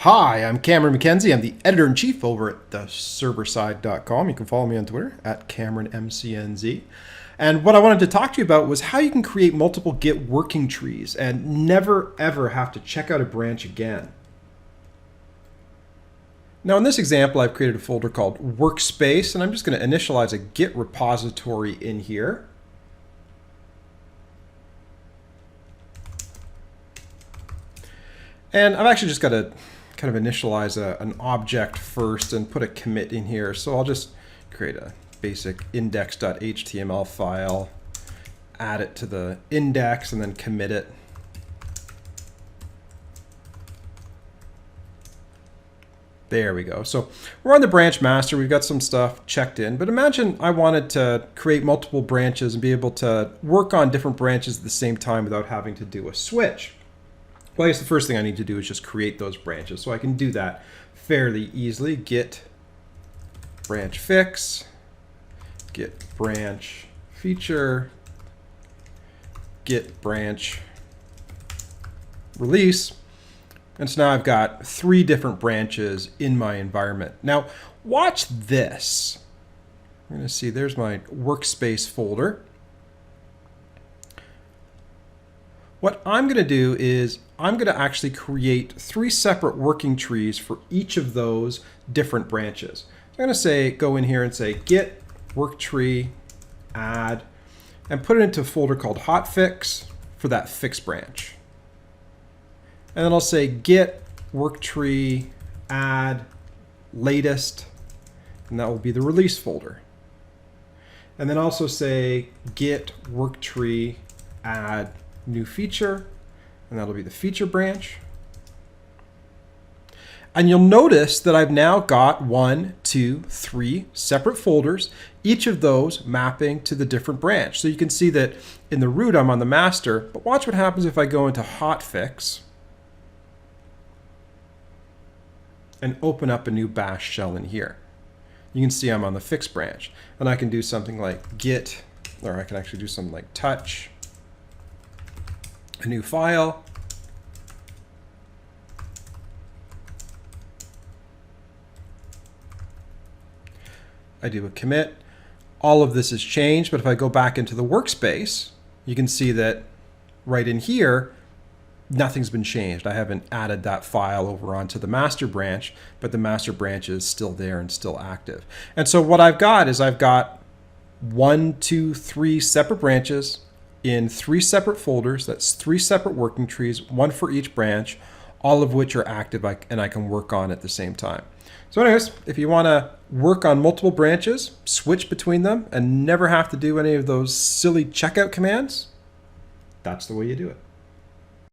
Hi, I'm Cameron McKenzie. I'm the editor-in-chief over at theserverside.com. You can follow me on Twitter at CameronMCNZ. And what I wanted to talk to you about was how you can create multiple Git working trees and never ever have to check out a branch again. Now in this example, I've created a folder called Workspace, and I'm just going to initialize a Git repository in here. And I've actually just got to kind of initialize an object first and put a commit in here. So I'll just create a basic index.html file, add it to the index, and then commit it. There we go. So we're on the branch master. We've got some stuff checked in. But imagine I wanted to create multiple branches and be able to work on different branches at the same time without having to do a switch. Well, I guess the first thing I need to do is just create those branches. So I can do that fairly easily. Git branch fix, git branch feature, git branch release. And so now I've got 3 different branches in my environment. Now watch this. We're going to see there's my workspace folder. What I'm going to do is I'm going to actually create 3 separate working trees for each of those different branches. So I'm going to say, go in here and say git worktree add, and put it into a folder called hotfix for that fix branch. And then I'll say git worktree add latest, and that will be the release folder. And then also say git worktree add new feature, and that'll be the feature branch. And you'll notice that I've now got 1, 2, 3 separate folders, each of those mapping to the different branch. So you can see that in the root I'm on the master, but watch what happens if I go into hotfix and open up a new bash shell in here. You can see I'm on the fix branch, and I can do something like git, or I can actually do something like touch a new file. I do a commit. All of this has changed, but if I go back into the workspace, you can see that right in here, nothing's been changed. I haven't added that file over onto the master branch, but the master branch is still there and still active. And so what I've got is I've got 1, 2, 3 separate branches in 3 separate folders. That's 3 separate working trees, 1 for each branch, all of which are active and I can work on at the same time. So anyways, if you want to work on multiple branches, switch between them, and never have to do any of those silly checkout commands, that's the way you do it.